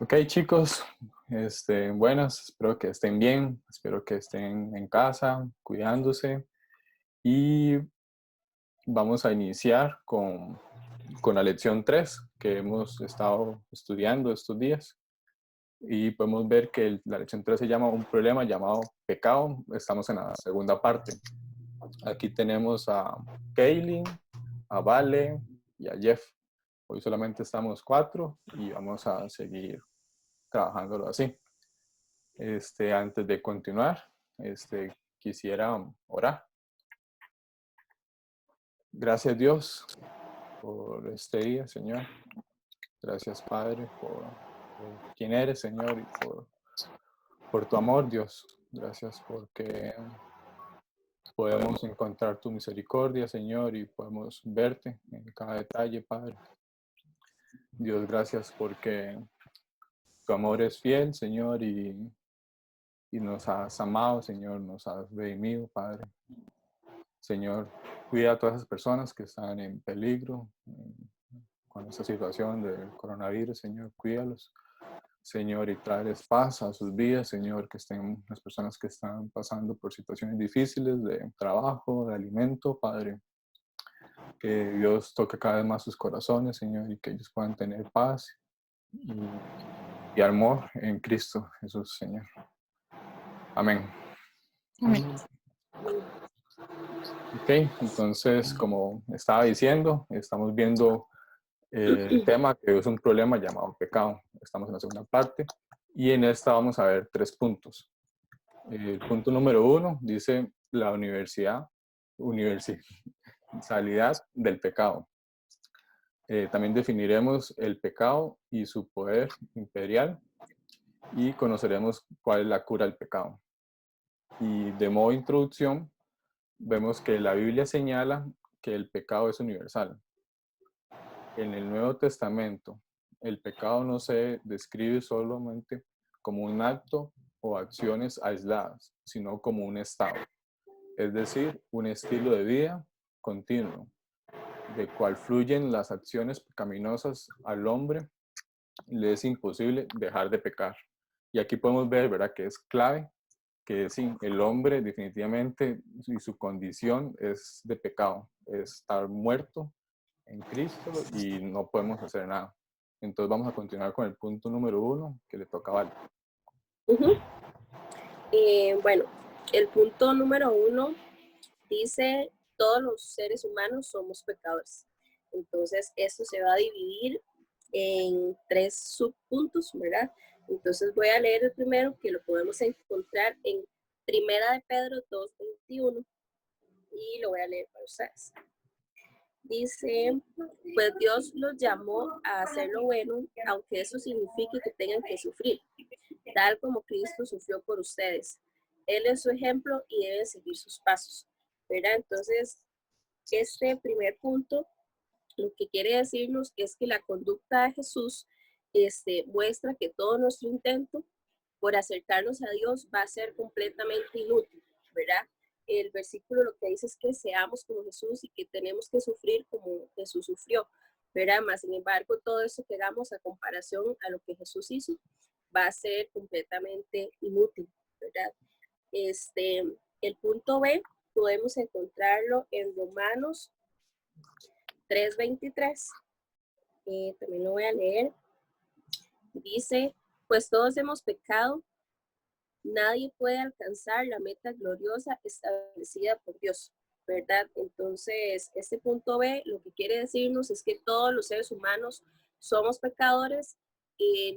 Ok, chicos, buenas, espero que estén bien, espero que estén en casa, cuidándose y vamos a iniciar con la lección 3 que hemos estado estudiando estos días y podemos ver que la lección 3 se llama un problema llamado pecado. Estamos en la segunda parte. Aquí tenemos a Kaylin, a Vale y a Jeff. Hoy solamente estamos 4 y vamos a seguir trabajándolo así. Antes de continuar, quisiera orar. Gracias Dios por este día, Señor. Gracias Padre por quién eres, Señor, y por tu amor, Dios. Gracias porque podemos encontrar tu misericordia, Señor, y podemos verte en cada detalle, Padre. Dios, gracias porque tu amor es fiel, Señor, y nos has amado, Señor, nos has redimido, Padre. Señor, cuida a todas esas personas que están en peligro con esta situación del coronavirus, Señor, cuídalos. Señor, y tráeles paz a sus vidas, Señor, que estén las personas que están pasando por situaciones difíciles de trabajo, de alimento, Padre. Que Dios toque cada vez más sus corazones, Señor, y que ellos puedan tener paz y amor en Cristo Jesús, Señor. Amén. Amén. Ok, entonces, como estaba diciendo, estamos viendo el tema que es un problema llamado pecado. Estamos en la segunda parte y en esta vamos a ver 3 puntos. El punto número 1 dice la universalidad del pecado. También definiremos el pecado y su poder imperial y conoceremos cuál es la cura del pecado. Y de modo de introducción, vemos que la Biblia señala que el pecado es universal. En el Nuevo Testamento, el pecado no se describe solamente como un acto o acciones aisladas, sino como un estado, es decir, un estilo de vida continuo, de cual fluyen las acciones pecaminosas al hombre, le es imposible dejar de pecar. Y aquí podemos ver, ¿verdad?, que es clave, que sí, el hombre definitivamente y su condición es de pecado, es estar muerto en Cristo y no podemos hacer nada. Entonces vamos a continuar con el punto número 1 que le toca a Val. Bueno, el punto número 1 dice, todos los seres humanos somos pecadores. Entonces, esto se va a dividir en 3 subpuntos, ¿verdad? Entonces voy a leer el primero, que lo podemos encontrar en Primera de Pedro 2:21, y lo voy a leer para ustedes. Dice, pues Dios los llamó a hacer lo bueno, aunque eso signifique que tengan que sufrir, tal como Cristo sufrió por ustedes. Él es su ejemplo y deben seguir sus pasos, ¿verdad? Entonces, este primer punto lo que quiere decirnos es que la conducta de Jesús muestra que todo nuestro intento por acercarnos a Dios va a ser completamente inútil, ¿verdad? El versículo lo que dice es que seamos como Jesús y que tenemos que sufrir como Jesús sufrió, ¿verdad? Más sin embargo, todo eso que hagamos a comparación a lo que Jesús hizo va a ser completamente inútil, ¿verdad? El punto B podemos encontrarlo en Romanos 3:23. También lo voy a leer. Dice, pues todos hemos pecado, nadie puede alcanzar la meta gloriosa establecida por Dios, ¿verdad? Entonces, este punto B lo que quiere decirnos es que todos los seres humanos somos pecadores,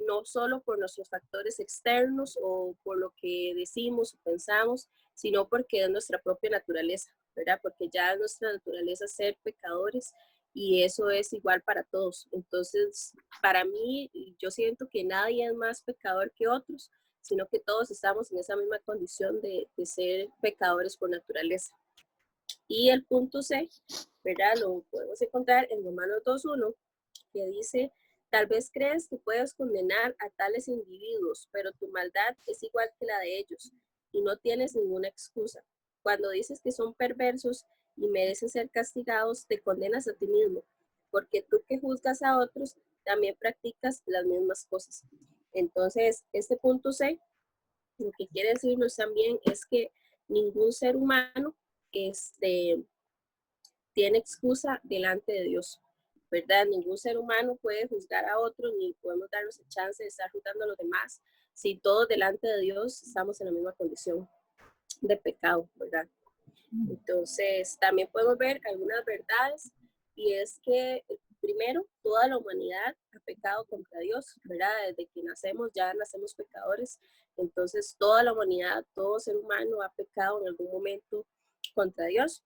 no solo por nuestros factores externos o por lo que decimos o pensamos, sino porque es nuestra propia naturaleza, ¿verdad? Porque ya es nuestra naturaleza ser pecadores y eso es igual para todos. Entonces, para mí, yo siento que nadie es más pecador que otros, sino que todos estamos en esa misma condición de ser pecadores por naturaleza. Y el punto C, ¿verdad? Lo podemos encontrar en Romanos 2:1, que dice, tal vez crees que puedes condenar a tales individuos, pero tu maldad es igual que la de ellos y no tienes ninguna excusa. Cuando dices que son perversos y merecen ser castigados, te condenas a ti mismo, porque tú que juzgas a otros también practicas las mismas cosas. Entonces, este punto C, lo que quiere decirnos también es que ningún ser humano tiene excusa delante de Dios, ¿verdad? Ningún ser humano puede juzgar a otro, ni podemos darnos el chance de estar juzgando a los demás, si todos delante de Dios estamos en la misma condición de pecado, ¿verdad? Entonces, también podemos ver algunas verdades, y es que primero, toda la humanidad ha pecado contra Dios, ¿verdad? Desde que nacemos, ya nacemos pecadores. Entonces, toda la humanidad, todo ser humano ha pecado en algún momento contra Dios,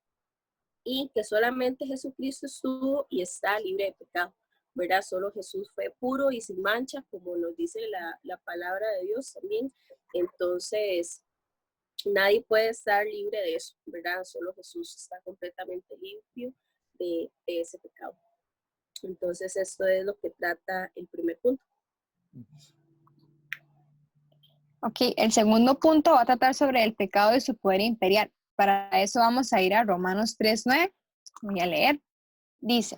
y que solamente Jesucristo estuvo y está libre de pecado, ¿verdad? Solo Jesús fue puro y sin mancha, como nos dice la palabra de Dios también. Entonces, nadie puede estar libre de eso, ¿verdad? Solo Jesús está completamente limpio de ese pecado. Entonces, esto es lo que trata el primer punto. Ok, el segundo punto va a tratar sobre el pecado y su poder imperial. Para eso vamos a ir a Romanos 3:9. Voy a leer. Dice,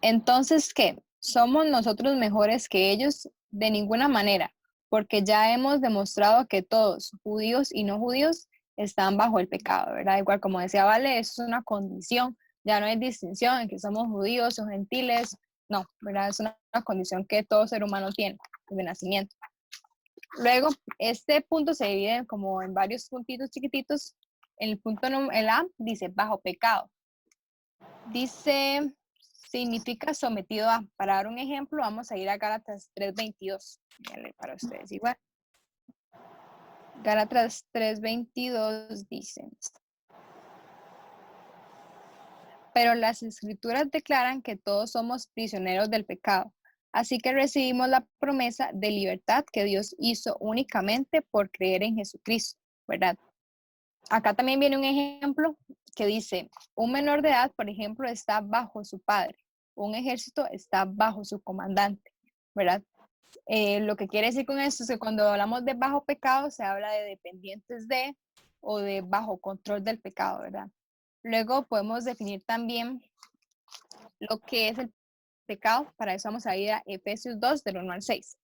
entonces, ¿qué? ¿Somos nosotros mejores que ellos? De ninguna manera, porque ya hemos demostrado que todos, judíos y no judíos, están bajo el pecado, ¿verdad? Igual como decía Vale, eso es una condición, ya no hay distinción en que somos judíos o gentiles, no, ¿verdad? Es una condición que todo ser humano tiene desde nacimiento. Luego, este punto se divide como en varios puntitos chiquititos. El punto el A dice bajo pecado. Dice, significa sometido a. Para dar un ejemplo, vamos a ir a Gálatas 3:22. Voy a leer para ustedes igual. Gálatas 3:22 dice, pero las escrituras declaran que todos somos prisioneros del pecado. Así que recibimos la promesa de libertad que Dios hizo únicamente por creer en Jesucristo, ¿verdad? Acá también viene un ejemplo que dice, un menor de edad, por ejemplo, está bajo su padre. Un ejército está bajo su comandante, ¿verdad? Lo que quiere decir con esto es que cuando hablamos de bajo pecado, se habla de dependientes de o de bajo control del pecado, ¿verdad? Luego podemos definir también lo que es el pecado. Para eso vamos a ir a Efesios 2, del 1 al 6.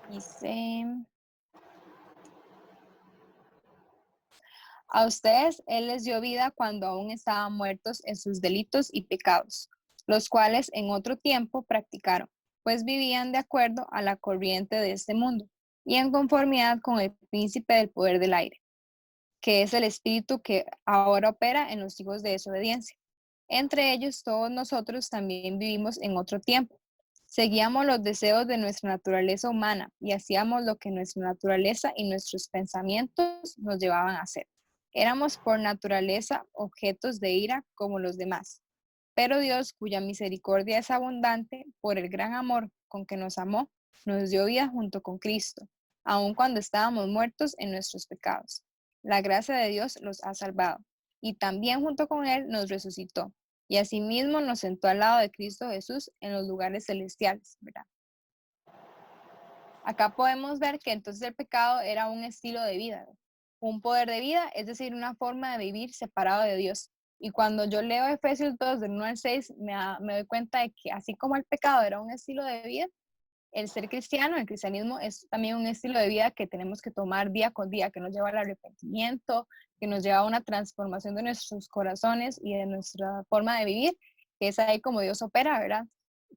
Dice, a ustedes Él les dio vida cuando aún estaban muertos en sus delitos y pecados, los cuales en otro tiempo practicaron, pues vivían de acuerdo a la corriente de este mundo y en conformidad con el príncipe del poder del aire, que es el espíritu que ahora opera en los hijos de desobediencia. Entre ellos todos nosotros también vivimos en otro tiempo. Seguíamos los deseos de nuestra naturaleza humana y hacíamos lo que nuestra naturaleza y nuestros pensamientos nos llevaban a hacer. Éramos por naturaleza objetos de ira como los demás. Pero Dios, cuya misericordia es abundante, por el gran amor con que nos amó, nos dio vida junto con Cristo, aun cuando estábamos muertos en nuestros pecados. La gracia de Dios los ha salvado, y también junto con Él nos resucitó, y asimismo nos sentó al lado de Cristo Jesús en los lugares celestiales, ¿verdad? Acá podemos ver que entonces el pecado era un estilo de vida, un poder de vida, es decir, una forma de vivir separado de Dios. Y cuando yo leo Efesios 2, del 1 al 6, me doy cuenta de que así como el pecado era un estilo de vida, el ser cristiano, el cristianismo es también un estilo de vida que tenemos que tomar día con día, que nos lleva al arrepentimiento, que nos lleva a una transformación de nuestros corazones y de nuestra forma de vivir, que es ahí como Dios opera, ¿verdad?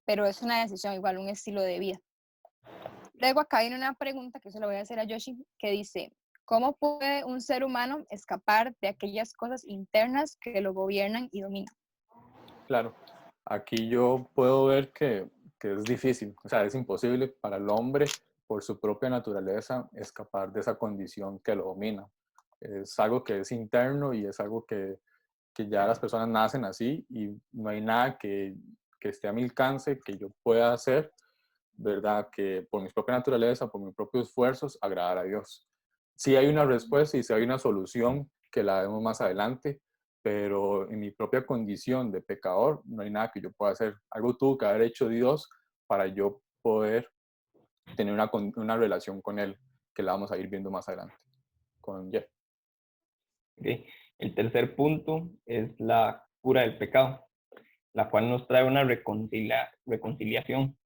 Pero es una decisión, igual un estilo de vida. Luego acá viene una pregunta que se la voy a hacer a Yoshi, que dice, ¿cómo puede un ser humano escapar de aquellas cosas internas que lo gobiernan y dominan? Claro, aquí yo puedo ver que es difícil, o sea, es imposible para el hombre por su propia naturaleza escapar de esa condición que lo domina. Es algo que es interno y es algo que ya las personas nacen así y no hay nada que esté a mi alcance que yo pueda hacer, ¿verdad? Que por mi propia naturaleza, por mis propios esfuerzos, agradar a Dios. Sí hay una respuesta y sí hay una solución que la vemos más adelante, pero en mi propia condición de pecador no hay nada que yo pueda hacer. Algo tuvo que haber hecho Dios para yo poder tener una relación con Él, que la vamos a ir viendo más adelante con Jeff. Okay. El tercer punto es la cura del pecado, la cual nos trae una reconciliación.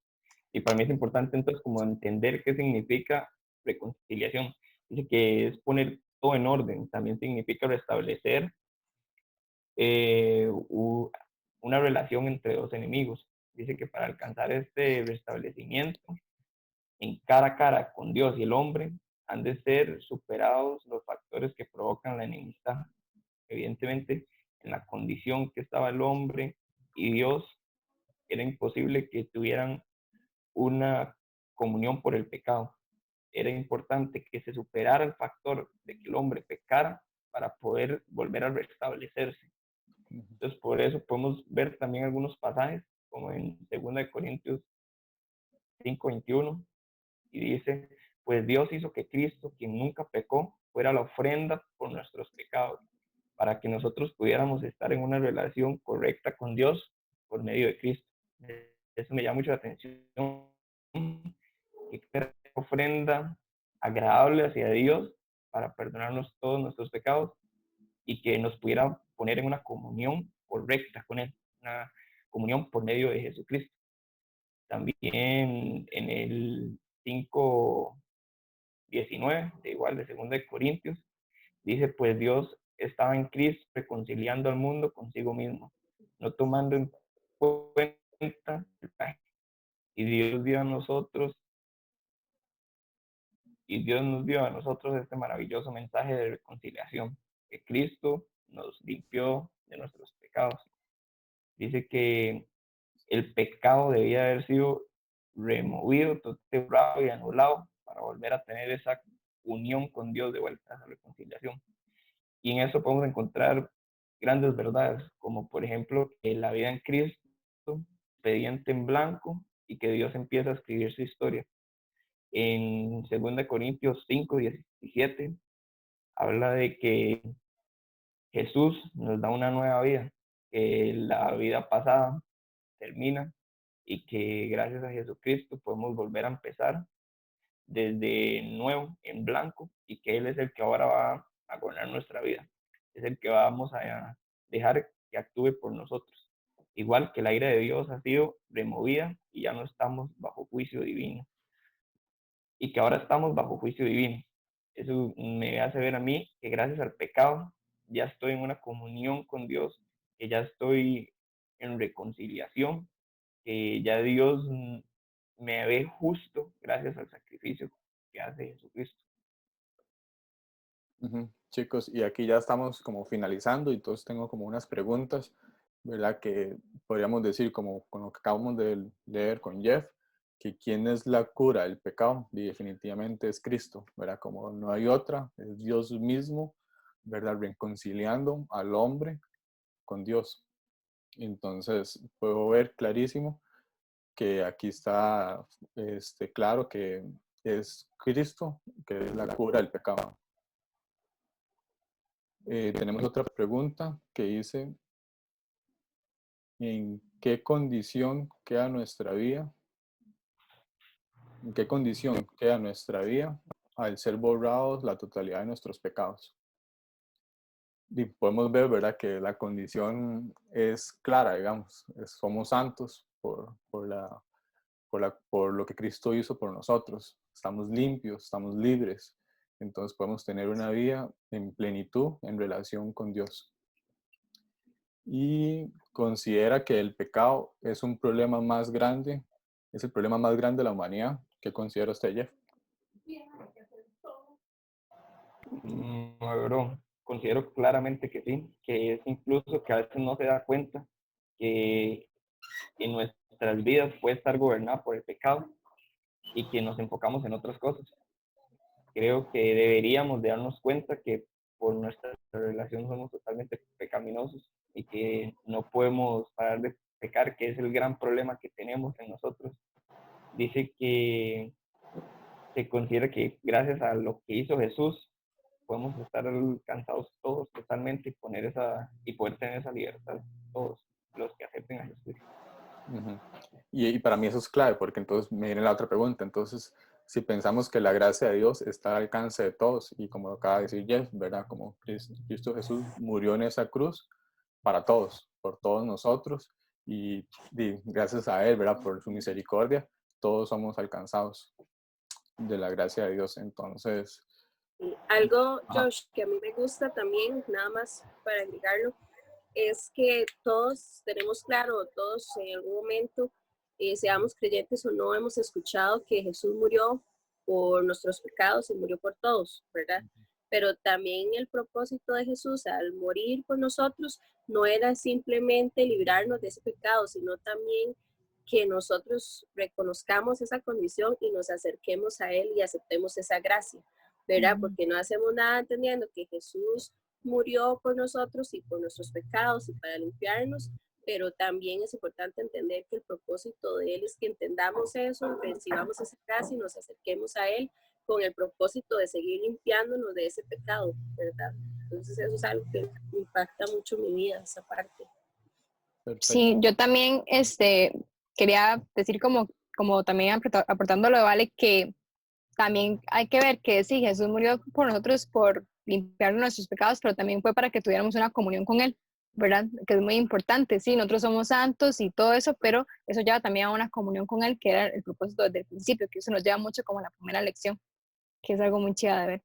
Y para mí es importante entonces como entender qué significa reconciliación. Dice que es poner todo en orden, también significa restablecer una relación entre dos enemigos. Dice que para alcanzar este restablecimiento en cara a cara con Dios y el hombre, han de ser superados los factores que provocan la enemistad. Evidentemente, en la condición que estaba el hombre y Dios, era imposible que tuvieran una comunión por el pecado. Era importante que se superara el factor de que el hombre pecara para poder volver a restablecerse. Entonces, por eso podemos ver también algunos pasajes, como en 2 Corintios 5:21, y dice, pues Dios hizo que Cristo, quien nunca pecó, fuera la ofrenda por nuestros pecados, para que nosotros pudiéramos estar en una relación correcta con Dios por medio de Cristo. Eso me llama mucho la atención, que era una ofrenda agradable hacia Dios para perdonarnos todos nuestros pecados y que nos pudiera poner en una comunión correcta con Él, una comunión por medio de Jesucristo. También en el 5:19, de igual de 2 Corintios, dice, pues Dios estaba en Cristo reconciliando al mundo consigo mismo, no tomando en cuenta el pecado. Y Dios dio a nosotros, y Dios nos dio a nosotros este maravilloso mensaje de reconciliación, que Cristo nos limpió de nuestros pecados. Dice que el pecado debía haber sido removido, borrado y anulado para volver a tener esa unión con Dios de vuelta, esa reconciliación. Y en eso podemos encontrar grandes verdades, como por ejemplo que la vida en Cristo, expediente en blanco, y que Dios empieza a escribir su historia. En 2 Corintios 5:17 habla de que Jesús nos da una nueva vida, que la vida pasada termina y que gracias a Jesucristo podemos volver a empezar desde nuevo, en blanco, y que Él es el que ahora va a gobernar nuestra vida. Es el que vamos a dejar que actúe por nosotros. Igual que la ira de Dios ha sido removida y ya no estamos bajo juicio divino. Y que ahora estamos bajo juicio divino. Eso me hace ver a mí que gracias al pecado ya estoy en una comunión con Dios, que ya estoy en reconciliación, que ya Dios me ve justo gracias al sacrificio que hace Jesucristo. Chicos, y aquí ya estamos como finalizando, y entonces tengo como unas preguntas, ¿verdad? Que podríamos decir, como con lo que acabamos de leer con Jeff, que quién es la cura del pecado, y definitivamente es Cristo, ¿verdad? Como no hay otra, es Dios mismo, ¿verdad? Reconciliando al hombre con Dios. Entonces, puedo ver clarísimo que aquí está claro que es Cristo, que es la cura del pecado. Tenemos otra pregunta que dice, ¿en qué condición queda nuestra vida? ¿En qué condición queda nuestra vida al ser borrados la totalidad de nuestros pecados? Y podemos ver, ¿verdad?, que la condición es clara, digamos, somos santos por lo que Cristo hizo por nosotros. Estamos limpios, estamos libres. Entonces podemos tener una vida en plenitud en relación con Dios. Y considera que el pecado es un problema más grande, es el problema más grande de la humanidad. ¿Qué considera usted, Jeff? Bro, considero claramente que sí, que es incluso que a veces no se da cuenta que en nuestras vidas puede estar gobernada por el pecado y que nos enfocamos en otras cosas. Creo que deberíamos de darnos cuenta que por nuestra relación somos totalmente pecaminosos y que no podemos parar de pecar, que es el gran problema que tenemos en nosotros. Dice que se considera que gracias a lo que hizo Jesús podemos estar alcanzados todos totalmente y poder tener esa libertad, todos los que acepten a Jesús. Y para mí eso es clave, porque entonces me viene la otra pregunta. Entonces, si pensamos que la gracia de Dios está al alcance de todos, y como acaba de decir Jeff, ¿verdad? Como Cristo Jesús murió en esa cruz para todos, por todos nosotros, y gracias a Él, ¿verdad? Por su misericordia, todos somos alcanzados de la gracia de Dios. Entonces, Y algo, ajá, Josh, que a mí me gusta también, nada más para agregarlo, es que todos tenemos claro, todos en algún momento, seamos creyentes o no, hemos escuchado que Jesús murió por nuestros pecados y murió por todos, ¿verdad? Pero también el propósito de Jesús al morir por nosotros no era simplemente librarnos de ese pecado, sino también que nosotros reconozcamos esa condición y nos acerquemos a Él y aceptemos esa gracia, ¿verdad? Porque no hacemos nada entendiendo que Jesús murió por nosotros y por nuestros pecados y para limpiarnos, pero también es importante entender que el propósito de Él es que entendamos eso, recibamos esa gracia y nos acerquemos a Él con el propósito de seguir limpiándonos de ese pecado, ¿verdad? Entonces eso es algo que impacta mucho mi vida, esa parte. perfecto. Sí, yo también quería decir como también aportando lo de Vale, que también hay que ver que sí, Jesús murió por nosotros por limpiar nuestros pecados, pero también fue para que tuviéramos una comunión con Él, ¿verdad? Que es muy importante, sí, nosotros somos santos y todo eso, pero eso lleva también a una comunión con Él, que era el propósito desde el principio, que eso nos lleva mucho como la primera lección, que es algo muy chido de ver.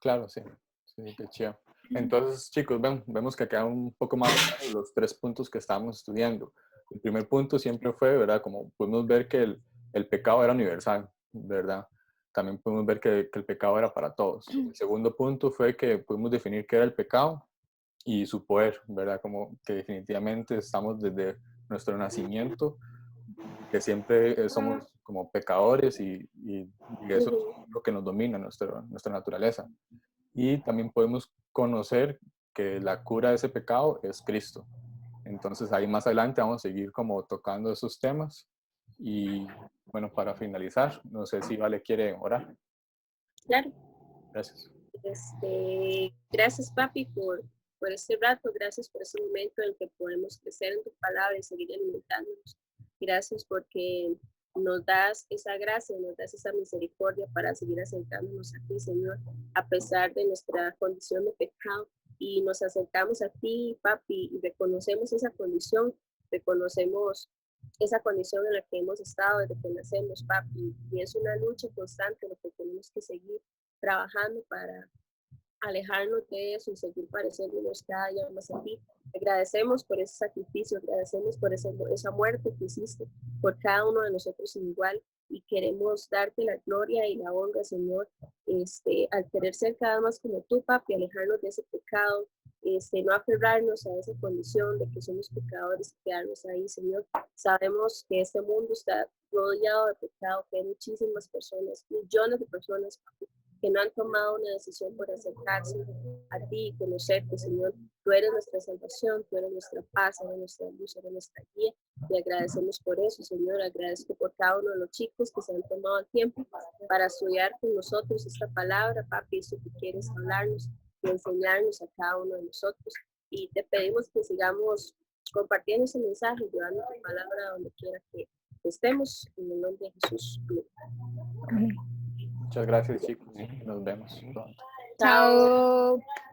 Claro, sí, sí, qué chido. Entonces, chicos, vemos que quedan un poco más claros los 3 puntos que estábamos estudiando. El primer punto siempre fue, ¿verdad? Como pudimos ver que el pecado era universal, ¿verdad? También pudimos ver que el pecado era para todos. El segundo punto fue que pudimos definir qué era el pecado y su poder, ¿verdad? Como que definitivamente estamos desde nuestro nacimiento, que siempre somos como pecadores y eso es Ujú. lo que nos domina, nuestra naturaleza. Y también podemos conocer que la cura de ese pecado es Cristo. Entonces ahí más adelante vamos a seguir como tocando esos temas. Y bueno, para finalizar, no sé si Vale quiere orar. Claro. Gracias. Gracias, papi, por este rato, gracias por este momento en el que podemos crecer en tu palabra y seguir alimentándonos. Gracias porque nos das esa gracia, nos das esa misericordia para seguir acercándonos a ti, Señor, a pesar de nuestra condición de pecado. Y nos acercamos a ti, papi, y reconocemos reconocemos esa condición en la que hemos estado desde que nacemos, papi. Y es una lucha constante lo que tenemos que seguir trabajando para alejarnos de eso y seguir pareciéndonos cada día más a ti. Agradecemos por ese sacrificio, agradecemos por esa muerte que hiciste por cada uno de nosotros igual y queremos darte la gloria y la honra, Señor, al querer ser cada vez más como tú, papi, alejarnos de ese pecado, no aferrarnos a esa condición de que somos pecadores y quedarnos ahí, Señor. Sabemos que este mundo está rodeado de pecado, que hay muchísimas personas, millones de personas, papi, que no han tomado una decisión por acercarse a ti y conocerte, Señor. Tú eres nuestra salvación, tú eres nuestra paz, eres nuestra luz, eres nuestra guía. Y agradecemos por eso, Señor. Agradezco por cada uno de los chicos que se han tomado el tiempo para estudiar con nosotros esta palabra, papi, eso que quieres hablarnos y enseñarnos a cada uno de nosotros. Y te pedimos que sigamos compartiendo ese mensaje, llevando tu palabra donde quiera que estemos, en el nombre de Jesús. Amén. Muchas gracias, chicos. Nos vemos pronto. Chao. Chao.